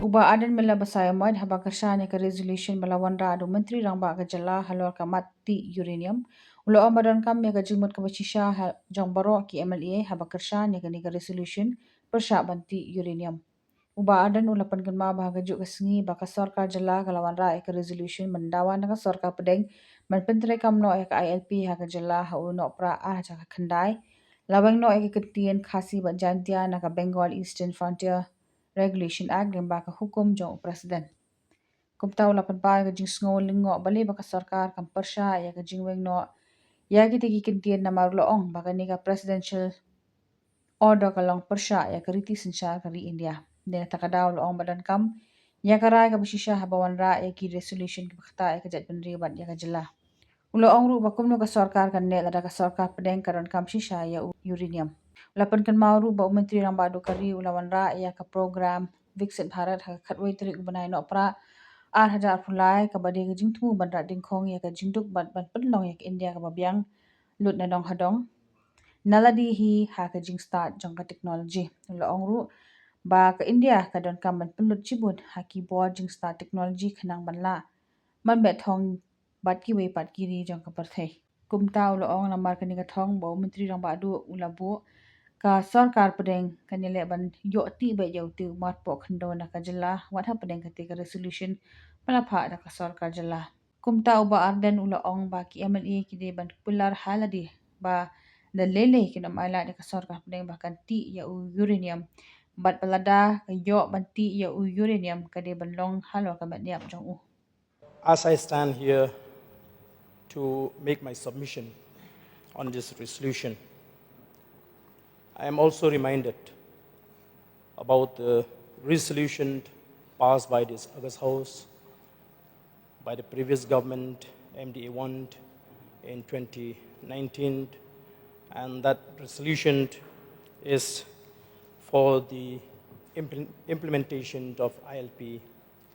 Uba Ardent mela basaya moid haba kershane ke resolution bala Wanrah adu menteri rangba ke jala halor ka mati uranium. Ulo amadan kam ya ke jingmut ke bachisha jang baro ki MLA haba kershane ke ni ke resolution persha banti uranium. Uba Ardent ulapan kenma bahaga juk kesengi baka Sorkar jala kala Wanrah ke resolution mendawan ka Sorkar Pdeng man pentre kam no ke ILP ha ke jala ha no pra ah jaka khandai. Lawang no ke ketien khasi ban jantia na ka Bengal Eastern Frontier Regulation Act yang baka hukum jong presiden. Kumtaw lapan pa ka jing sngo lingo bali baka sarkar kam persya ya ka jing weng no ya ki tigi kintian na marloong baka ni ka presidential order ka long persya ya ka riti sinsyar ka ri India. Dena takadaw loong badan kam ya ka rai ka basisya habawan ra ya ki resolution ki bakta ya ka jat penribat ya ka jela. Ulo ong ru bakum no ka sarkar kan net ada ka sarkar Pdeng karon kam shisha ya uranium. Lapan kan mauru ba menteri rang badu kari ulawan ra ya ka program Viksit Bharat ha khatwai trik banai no pra 8,000 phulai ka bade ka jingtmu bandra dingkhong ya ka jingduk ban penlong ya ka India ka babyang lut na dong hadong naladi hi ha ka jing start jong ka technology ula ongru ba ka India ka don kam ban penlut chibun ha ki board jing start technology khanang banla man bet thong bat ki wei pat ki ri jong ka parthai kumta ula ong lamar ka ni ka thong bo menteri rang badu ula bu ka Sorkar Pdeng kanile ban yo ti be yo ti mat po khando na ka jala watha Pdeng ka te ka resolution pala pha da ka Sorkar jala kumta uba Ardent ula ong ba ki MLA ki de ban pular haladi ba da lele ki na maila da ka Sorkar Pdeng ba kan ti ya uranium bat palada ka yo ban ti ya uranium ka de ban long halo ka ban yap jong u. As I stand here to make my submission on this resolution, I am also reminded about the resolution passed by this August House by the previous government, MDA1, in 2019, and that resolution is for the implementation of ILP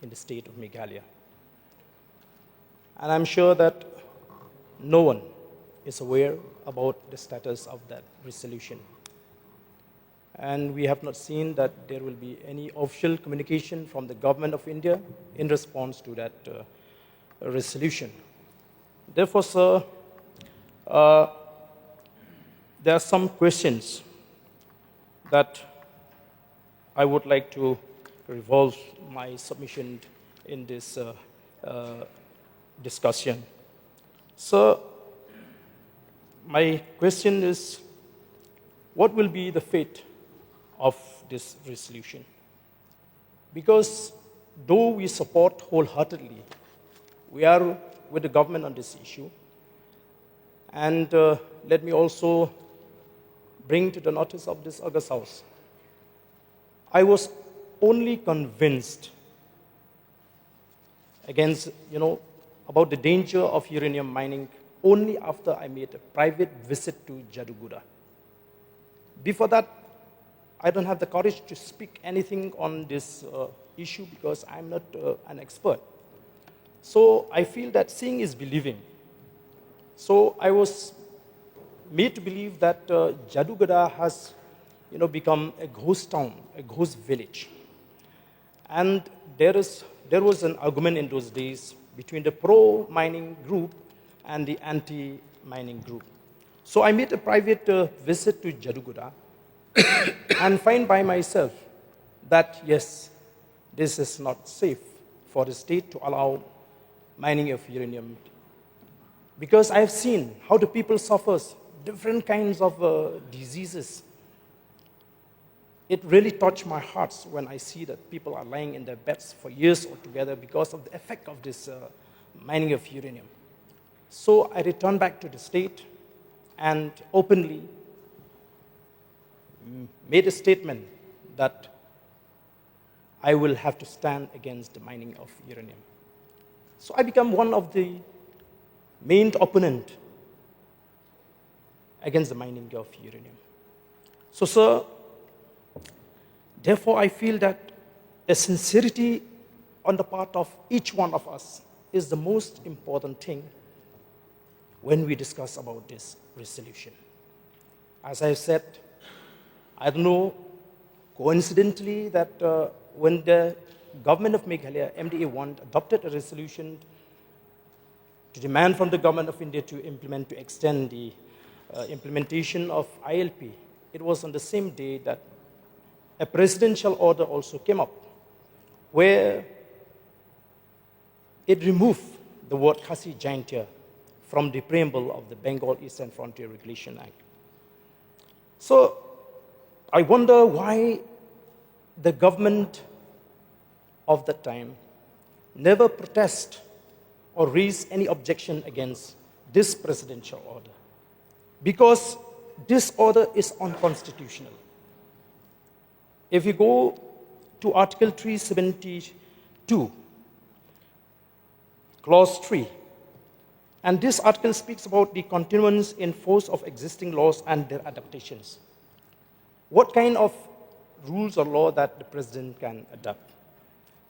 in the state of Meghalaya. And I'm sure that no one is aware about the status of that resolution. And we have not seen that there will be any official communication from the government of India in response to that resolution. Therefore, sir, there are some questions that I would like to revolve my submission in this discussion. So, my question is, what will be the fate of this resolution? Because though we support wholeheartedly, we are with the government on this issue, and let me also bring to the notice of this August House, I was only convinced against, about the danger of uranium mining only after I made a private visit to Jaduguda. Before that, I don't have the courage to speak anything on this issue because I'm not an expert. So I feel that seeing is believing. So I was made to believe that Jaduguda has become a ghost town, a ghost village. And there was an argument in those days between the pro-mining group and the anti-mining group. So I made a private visit to Jaduguda and find by myself that, yes, this is not safe for the state to allow mining of uranium. Because I have seen how the people suffers different kinds of diseases. It really touched my heart when I see that people are lying in their beds for years altogether because of the effect of this mining of uranium. So I returned back to the state and openly made a statement that I will have to stand against the mining of uranium. So I became one of the main opponent against the mining of uranium. So, sir, therefore I feel that a sincerity on the part of each one of us is the most important thing when we discuss about this resolution. As I said, I don't know, coincidentally, that when the government of Meghalaya, MDA1, adopted a resolution to demand from the government of India to extend the implementation of ILP. It was on the same day that a presidential order also came up, where it removed the word Khasi Jaintia from the preamble of the Bengal Eastern Frontier Regulation Act. So I wonder why the government of that time never protest or raise any objection against this presidential order, because this order is unconstitutional. If you go to Article 372, Clause 3, and this article speaks about the continuance in force of existing laws and their adaptations. What kind of rules or law that the president can adapt?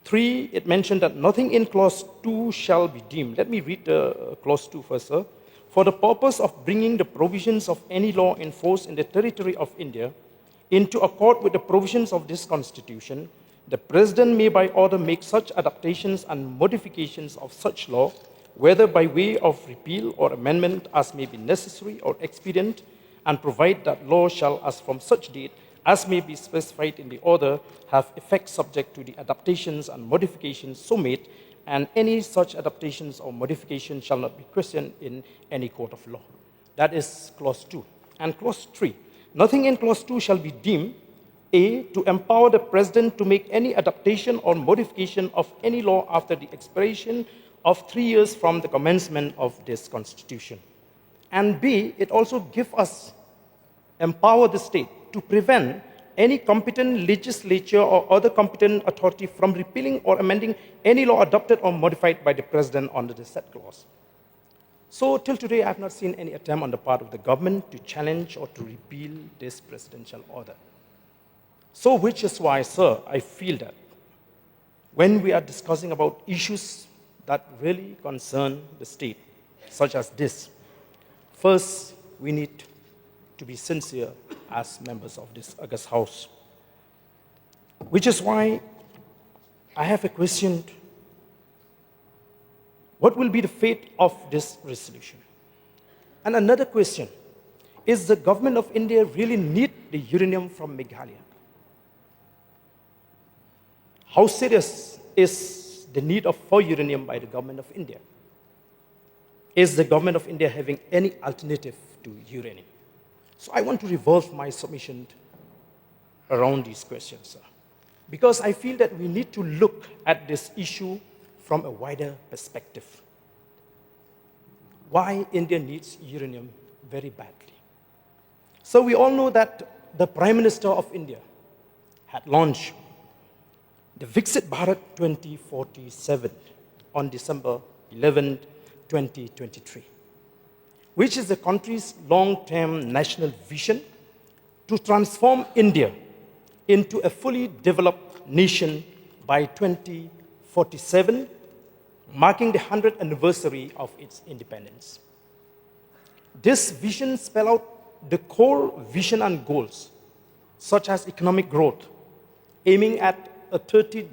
3, it mentioned that nothing in Clause 2 shall be deemed. Let me read the Clause 2 first, sir. For the purpose of bringing the provisions of any law in force in the territory of India into accord with the provisions of this Constitution, the President may by order make such adaptations and modifications of such law, whether by way of repeal or amendment as may be necessary or expedient, and provide that law shall, as from such date, as may be specified in the order, have effect subject to the adaptations and modifications so made, and any such adaptations or modifications shall not be questioned in any court of law. That is Clause 2. And Clause 3, nothing in Clause 2 shall be deemed, A, to empower the President to make any adaptation or modification of any law after the expiration of 3 years from the commencement of this Constitution. And B, it also gives us, empower the state to prevent any competent legislature or other competent authority from repealing or amending any law adopted or modified by the President under the said clause. So till today, I have not seen any attempt on the part of the government to challenge or to repeal this presidential order. So which is why, sir, I feel that when we are discussing about issues that really concern the state, such as this, first, we need to be sincere as members of this august house. Which is why I have a question. What will be the fate of this resolution? And another question, is the government of India really need the uranium from Meghalaya? How serious is the need for uranium by the government of India? Is the government of India having any alternative to uranium? So I want to revolve my submission around these questions, sir, because I feel that we need to look at this issue from a wider perspective. Why India needs uranium very badly. So we all know that the Prime Minister of India had launched the Viksit Bharat 2047 on December 11, 2023. Which is the country's long-term national vision to transform India into a fully developed nation by 2047, marking the 100th anniversary of its independence. This vision spells out the core vision and goals, such as economic growth, aiming at a $30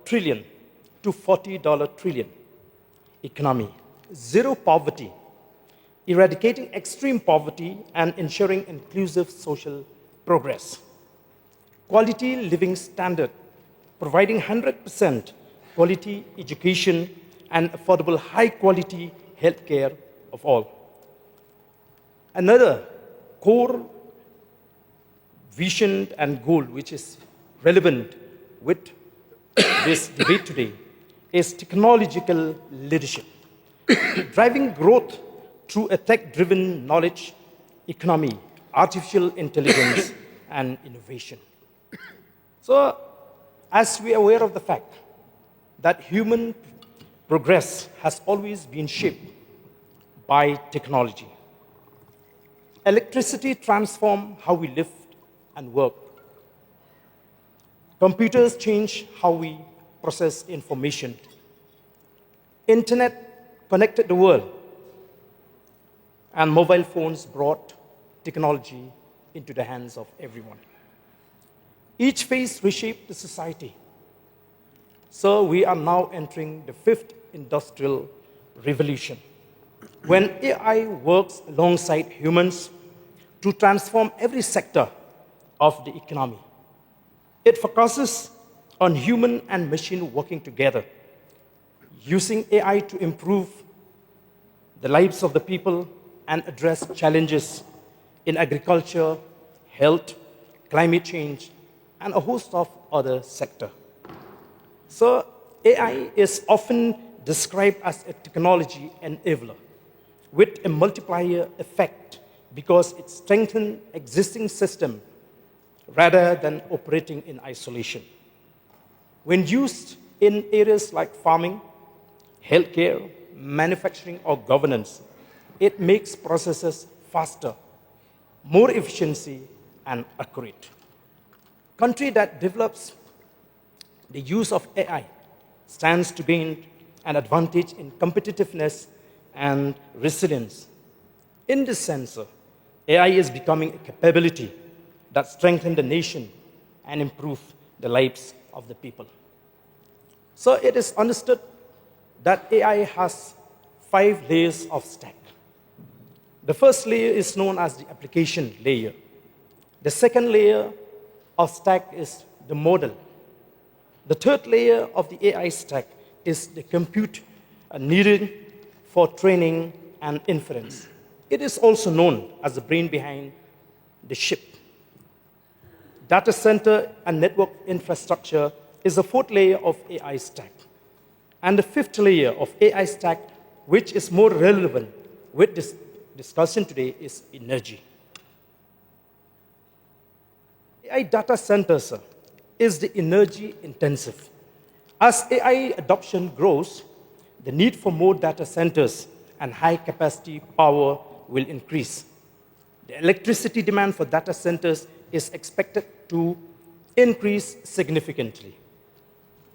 trillion to $40 trillion economy, zero poverty, eradicating extreme poverty and ensuring inclusive social progress. Quality living standard, providing 100% quality education and affordable high-quality healthcare of all. Another core vision and goal which is relevant with this debate today is technological leadership, driving growth through a tech-driven knowledge economy, artificial intelligence, and innovation. So, as we are aware of the fact that human progress has always been shaped by technology. Electricity transforms how we live and work. Computers change how we process information. Internet connected the world, and mobile phones brought technology into the hands of everyone. Each phase reshaped the society, So we are now entering the fifth industrial revolution, when AI works alongside humans to transform every sector of the economy. It focuses on human and machine working together, using AI to improve the lives of the people and address challenges in agriculture, health, climate change, and a host of other sectors. So AI is often described as a technology enabler with a multiplier effect because it strengthens existing systems rather than operating in isolation. When used in areas like farming, healthcare, manufacturing, or governance, it makes processes faster, more efficiency, and accurate. Country that develops the use of AI stands to gain an advantage in competitiveness and resilience. In this sense, AI is becoming a capability that strengthens the nation and improves the lives of the people. So it is understood that AI has 5 layers of stack. The first layer is known as the application layer. The second layer of stack is the model. The third layer of the AI stack is the compute needed for training and inference. It is also known as the brain behind the chip. Data center and network infrastructure is the fourth layer of AI stack. And the fifth layer of AI stack, which is more relevant with this discussion today, is energy. AI data centers is the energy intensive. As AI adoption grows, the need for more data centers and high capacity power will increase. The electricity demand for data centers is expected to increase significantly.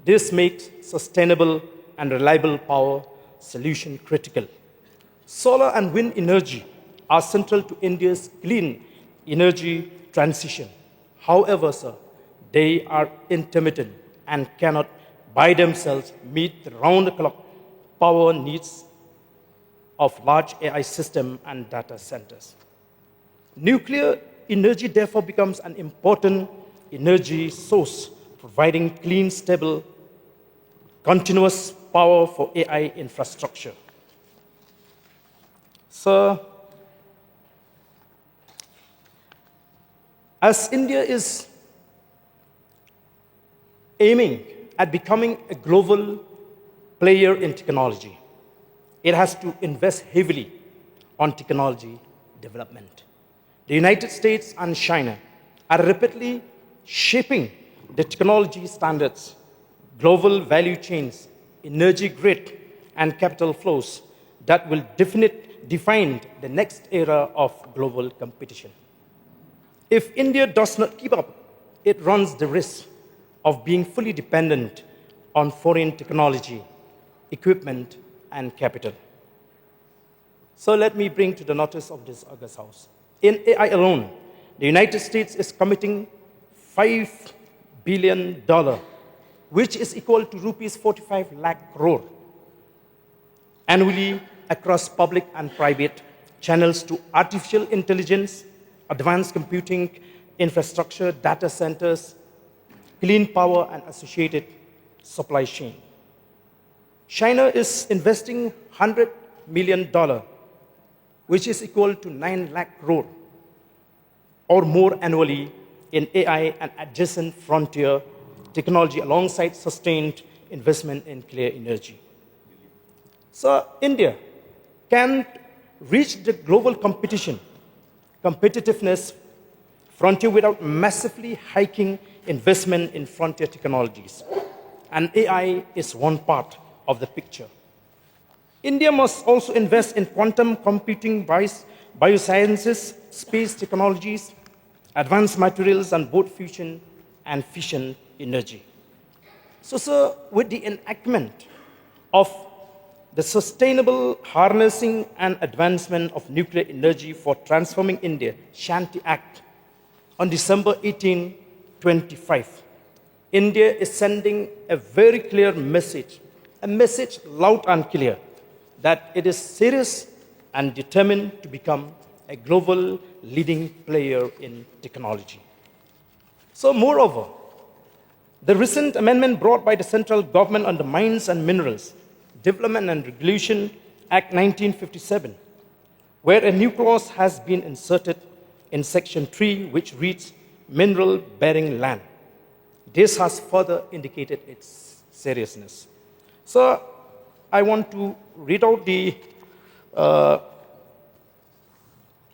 This makes sustainable and reliable power solution critical. Solar and wind energy are central to India's clean energy transition. However, sir, they are intermittent and cannot by themselves meet the round-the-clock power needs of large AI systems and data centers. Nuclear energy therefore becomes an important energy source, providing clean, stable, continuous power for AI infrastructure. So, as India is aiming at becoming a global player in technology, it has to invest heavily on technology development. The United States and China are rapidly shaping the technology standards, global value chains, energy grid, and capital flows that will define the next era of global competition. If India does not keep up, it runs the risk of being fully dependent on foreign technology, equipment, and capital. So let me bring to the notice of this August House. In AI alone, the United States is committing $5 billion, which is equal to rupees 45 lakh crore annually across public and private channels to artificial intelligence, advanced computing infrastructure, data centers, clean power, and associated supply chain. China is investing $100 million, which is equal to 9 lakh crore or more annually in AI and adjacent frontier technology alongside sustained investment in clean energy. So India can reach the global competitiveness frontier without massively hiking investment in frontier technologies. And AI is one part of the picture. India must also invest in quantum computing, biosciences, space technologies, advanced materials, and both fusion and fission energy. So with the enactment of the Sustainable Harnessing and Advancement of Nuclear Energy for Transforming India, Shanti Act, on December 18, 2025, India is sending a very clear message, a message loud and clear, that it is serious and determined to become a global leading player in technology. So, moreover, the recent amendment brought by the central government on the Mines and Minerals Development and Regulation Act 1957, where a new clause has been inserted in Section 3, which reads mineral bearing land. This has further indicated its seriousness. So, I want to read out the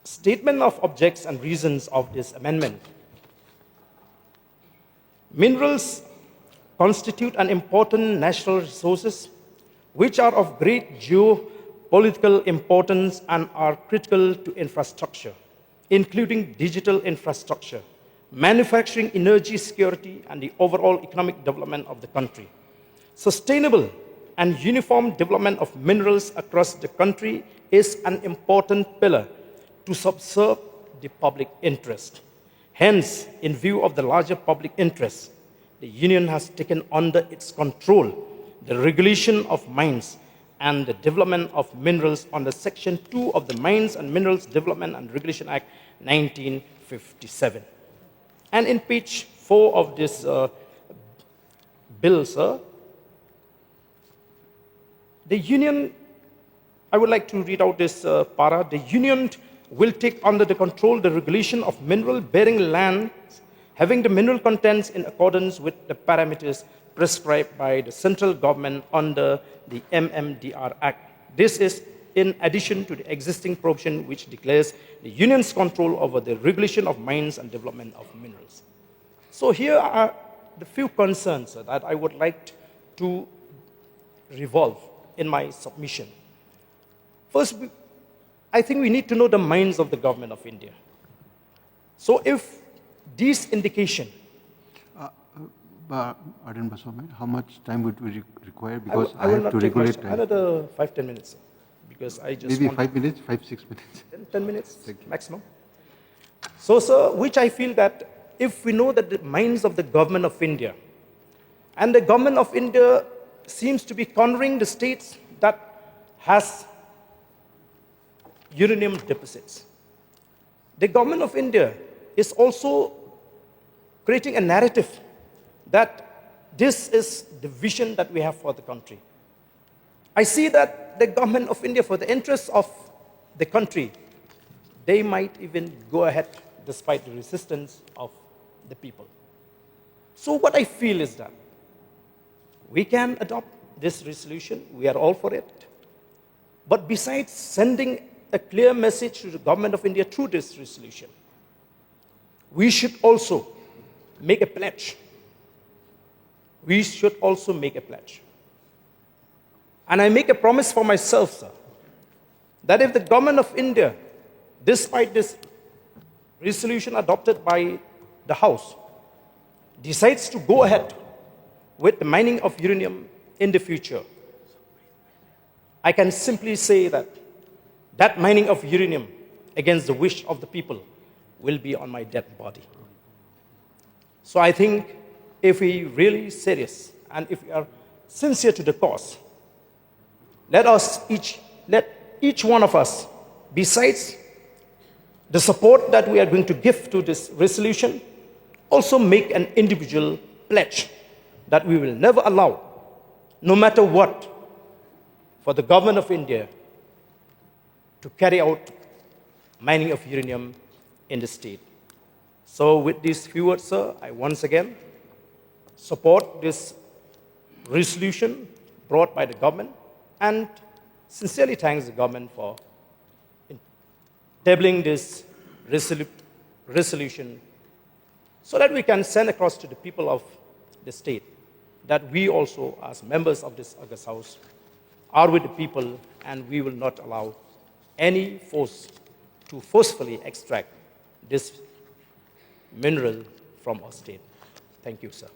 statement of objects and reasons of this amendment. Minerals constitute an important national resources which are of great geopolitical importance and are critical to infrastructure, including digital infrastructure, manufacturing, energy security, and the overall economic development of the country. Sustainable and uniform development of minerals across the country is an important pillar to subserve the public interest. Hence, in view of the larger public interest, the Union has taken under its control the regulation of mines and the development of minerals under Section 2 of the Mines and Minerals Development and Regulation Act 1957. And in page 4 of this bill, sir, the Union, I would like to read out this para. The Union will take under the control the regulation of mineral-bearing lands having the mineral contents in accordance with the parameters prescribed by the central government under the MMDR Act. This is in addition to the existing provision which declares the Union's control over the regulation of mines and development of minerals. So here are the few concerns that I would like to revolve in my submission. First, I think we need to know the minds of the government of India. So if these indication... Ardent Baswami, how much time would we require? Because I will have to regulate time. Another 5-10 minutes, because I just maybe 5 minutes, 5-6 minutes. 10 minutes maximum. So, sir, which I feel that if we know that the minds of the government of India, and the government of India seems to be cornering the states that has uranium deposits. The government of India is also creating a narrative that this is the vision that we have for the country. I see that the government of India, for the interests of the country, they might even go ahead despite the resistance of the people. So what I feel is that we can adopt this resolution, we are all for it. But besides sending a clear message to the government of India through this resolution, we should also make a pledge. We should also make a pledge. And I make a promise for myself, sir, that if the government of India, despite this resolution adopted by the House, decides to go ahead with the mining of uranium in the future, I can simply say that that mining of uranium against the wish of the people will be on my dead body. So I think if we really serious and if we are sincere to the cause, let each one of us, besides the support that we are going to give to this resolution, also make an individual pledge that we will never allow, no matter what, for the government of India to carry out mining of uranium in the state. So with these few words, sir, I once again support this resolution brought by the government and sincerely thanks the government for tabling this resolution so that we can send across to the people of the state that we also, as members of this August House, are with the people and we will not allow any force to forcefully extract this mineral from our state. Thank you, sir.